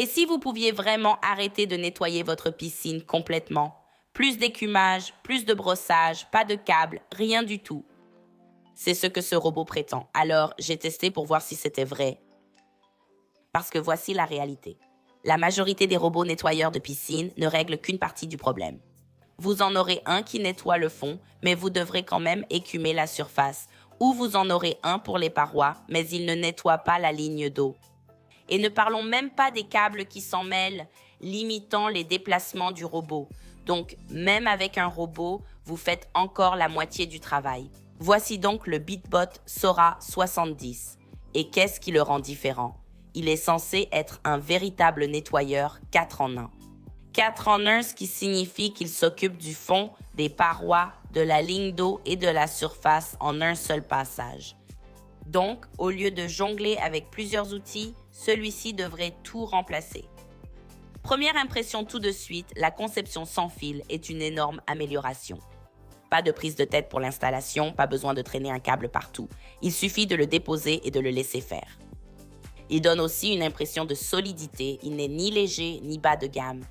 Et si vous pouviez vraiment arrêter de nettoyer votre piscine complètement? Plus d'écumage, plus de brossage, pas de câbles, rien du tout. C'est ce que ce robot prétend. Alors, j'ai testé pour voir si c'était vrai. Parce que voici la réalité. La majorité des robots nettoyeurs de piscine ne règlent qu'une partie du problème. Vous en aurez un qui nettoie le fond, mais vous devrez quand même écumer la surface. Ou vous en aurez un pour les parois, mais il ne nettoie pas la ligne d'eau. Et ne parlons même pas des câbles qui s'en mêlent, limitant les déplacements du robot. Donc, même avec un robot, vous faites encore la moitié du travail. Voici donc le BeatBot Sora 70. Et qu'est-ce qui le rend différent? Il est censé être un véritable nettoyeur 4 en 1. 4 en 1, ce qui signifie qu'il s'occupe du fond, des parois, de la ligne d'eau et de la surface en un seul passage. Donc, au lieu de jongler avec plusieurs outils, celui-ci devrait tout remplacer. Première impression tout de suite, la conception sans fil est une énorme amélioration. Pas de prise de tête pour l'installation, pas besoin de traîner un câble partout. Il suffit de le déposer et de le laisser faire. Il donne aussi une impression de solidité, il n'est ni léger ni bas de gamme.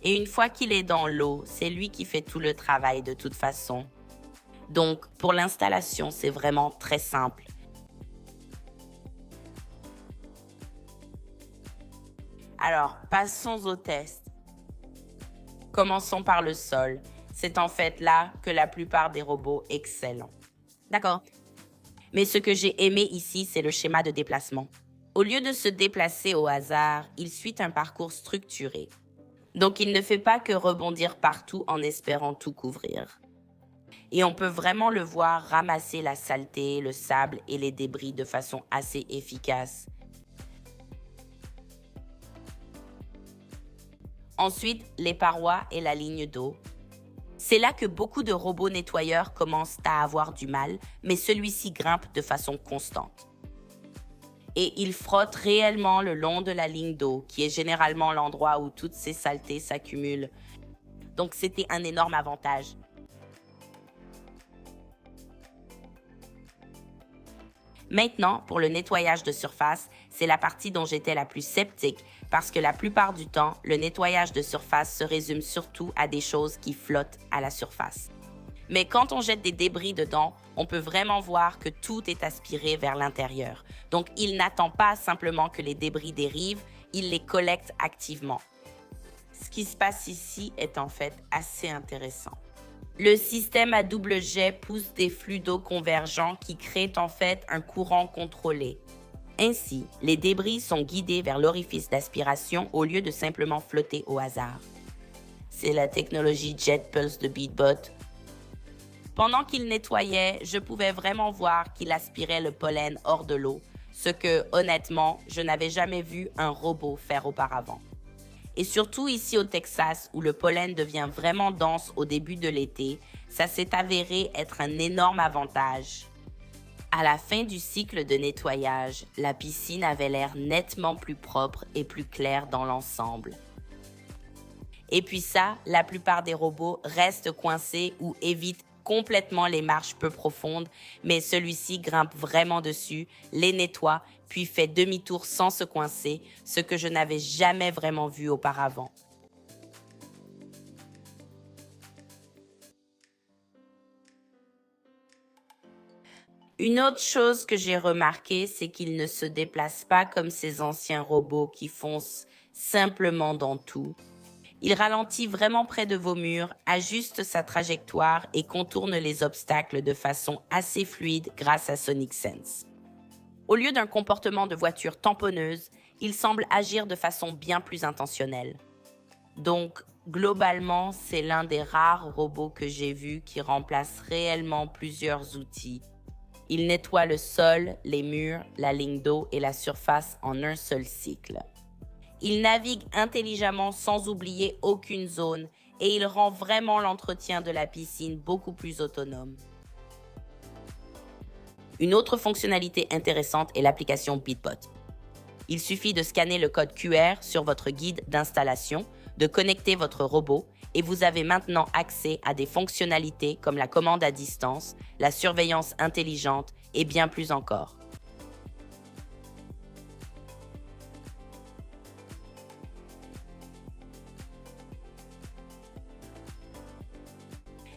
Et une fois qu'il est dans l'eau, c'est lui qui fait tout le travail de toute façon. Donc, pour l'installation, c'est vraiment très simple. Alors, passons au test. Commençons par le sol. C'est en fait là que la plupart des robots excellent. D'accord. Mais ce que j'ai aimé ici, c'est le schéma de déplacement. Au lieu de se déplacer au hasard, il suit un parcours structuré. Donc, il ne fait pas que rebondir partout en espérant tout couvrir. Et on peut vraiment le voir ramasser la saleté, le sable et les débris de façon assez efficace. Ensuite, les parois et la ligne d'eau. C'est là que beaucoup de robots nettoyeurs commencent à avoir du mal, mais celui-ci grimpe de façon constante. Et il frotte réellement le long de la ligne d'eau, qui est généralement l'endroit où toutes ces saletés s'accumulent. Donc c'était un énorme avantage. Maintenant, pour le nettoyage de surface, c'est la partie dont j'étais la plus sceptique, parce que la plupart du temps, le nettoyage de surface se résume surtout à des choses qui flottent à la surface. Mais quand on jette des débris dedans, on peut vraiment voir que tout est aspiré vers l'intérieur. Donc, il n'attend pas simplement que les débris dérivent, il les collecte activement. Ce qui se passe ici est en fait assez intéressant. Le système à double jet pousse des flux d'eau convergents qui créent en fait un courant contrôlé. Ainsi, les débris sont guidés vers l'orifice d'aspiration au lieu de simplement flotter au hasard. C'est la technologie Jet Pulse de BeatBot. Pendant qu'il nettoyait, je pouvais vraiment voir qu'il aspirait le pollen hors de l'eau, ce que, honnêtement, je n'avais jamais vu un robot faire auparavant. Et surtout ici au Texas, où le pollen devient vraiment dense au début de l'été, ça s'est avéré être un énorme avantage. À la fin du cycle de nettoyage, la piscine avait l'air nettement plus propre et plus claire dans l'ensemble. Et puis ça, la plupart des robots restent coincés ou évitent complètement les marches peu profondes, mais celui-ci grimpe vraiment dessus, les nettoie, puis fait demi-tour sans se coincer, ce que je n'avais jamais vraiment vu auparavant. Une autre chose que j'ai remarqué, c'est qu'il ne se déplace pas comme ces anciens robots qui foncent simplement dans tout. Il ralentit vraiment près de vos murs, ajuste sa trajectoire et contourne les obstacles de façon assez fluide grâce à Sonic Sense. Au lieu d'un comportement de voiture tamponneuse, il semble agir de façon bien plus intentionnelle. Donc, globalement, c'est l'un des rares robots que j'ai vus qui remplace réellement plusieurs outils. Il nettoie le sol, les murs, la ligne d'eau et la surface en un seul cycle. Il navigue intelligemment sans oublier aucune zone et il rend vraiment l'entretien de la piscine beaucoup plus autonome. Une autre fonctionnalité intéressante est l'application BeatBot. Il suffit de scanner le code QR sur votre guide d'installation, de connecter votre robot et vous avez maintenant accès à des fonctionnalités comme la commande à distance, la surveillance intelligente et bien plus encore.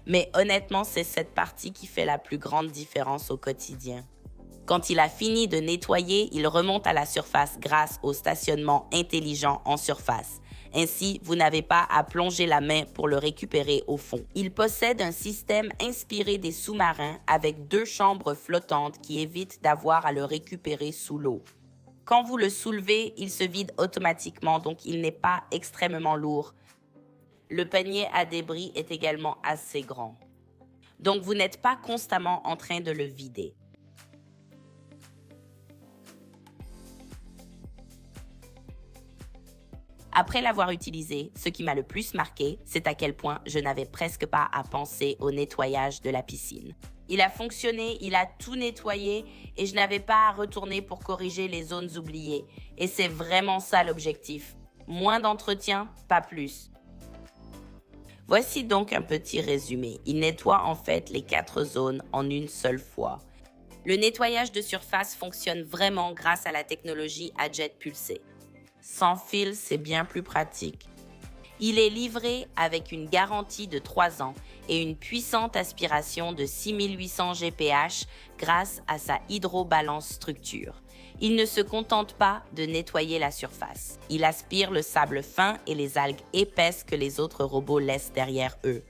Mais honnêtement, c'est cette partie qui fait la plus grande différence au quotidien. Quand il a fini de nettoyer, il remonte à la surface grâce au stationnement intelligent en surface. Ainsi, vous n'avez pas à plonger la main pour le récupérer au fond. Il possède un système inspiré des sous-marins avec 2 chambres flottantes qui évitent d'avoir à le récupérer sous l'eau. Quand vous le soulevez, il se vide automatiquement, donc il n'est pas extrêmement lourd. Le panier à débris est également assez grand. Donc vous n'êtes pas constamment en train de le vider. Après l'avoir utilisé, ce qui m'a le plus marqué, c'est à quel point je n'avais presque pas à penser au nettoyage de la piscine. Il a fonctionné, il a tout nettoyé et je n'avais pas à retourner pour corriger les zones oubliées. Et c'est vraiment ça l'objectif. Moins d'entretien, pas plus. Voici donc un petit résumé. Il nettoie en fait les 4 zones en une seule fois. Le nettoyage de surface fonctionne vraiment grâce à la technologie à jet pulsé. Sans fil, c'est bien plus pratique. Il est livré avec une garantie de 3 ans et une puissante aspiration de 6800 GPH grâce à sa hydrobalance structure. Il ne se contente pas de nettoyer la surface. Il aspire le sable fin et les algues épaisses que les autres robots laissent derrière eux.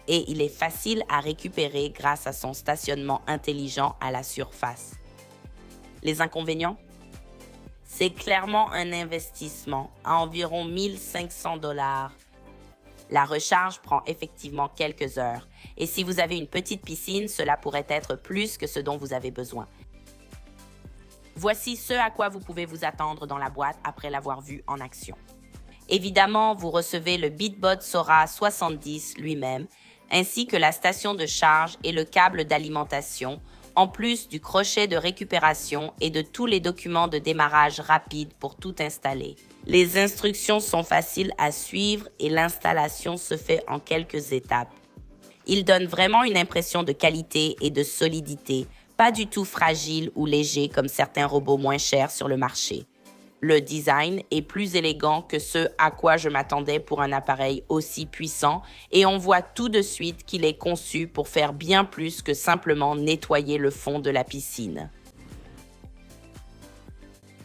Et il est facile à récupérer grâce à son stationnement intelligent à la surface. Les inconvénients ? C'est clairement un investissement à environ 1 500 $. La recharge prend effectivement quelques heures. Et si vous avez une petite piscine, cela pourrait être plus que ce dont vous avez besoin. Voici ce à quoi vous pouvez vous attendre dans la boîte après l'avoir vu en action. Évidemment, vous recevez le BeatBot Sora 70 lui-même, ainsi que la station de charge et le câble d'alimentation, en plus du crochet de récupération et de tous les documents de démarrage rapide pour tout installer. Les instructions sont faciles à suivre et l'installation se fait en quelques étapes. Il donne vraiment une impression de qualité et de solidité, pas du tout fragile ou léger comme certains robots moins chers sur le marché. Le design est plus élégant que ce à quoi je m'attendais pour un appareil aussi puissant et on voit tout de suite qu'il est conçu pour faire bien plus que simplement nettoyer le fond de la piscine.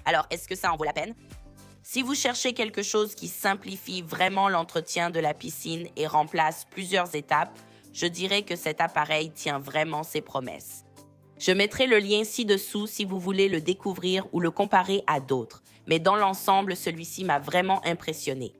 Alors, est-ce que ça en vaut la peine? Si vous cherchez quelque chose qui simplifie vraiment l'entretien de la piscine et remplace plusieurs étapes, je dirais que cet appareil tient vraiment ses promesses. Je mettrai le lien ci-dessous si vous voulez le découvrir ou le comparer à d'autres. Mais dans l'ensemble, celui-ci m'a vraiment impressionné.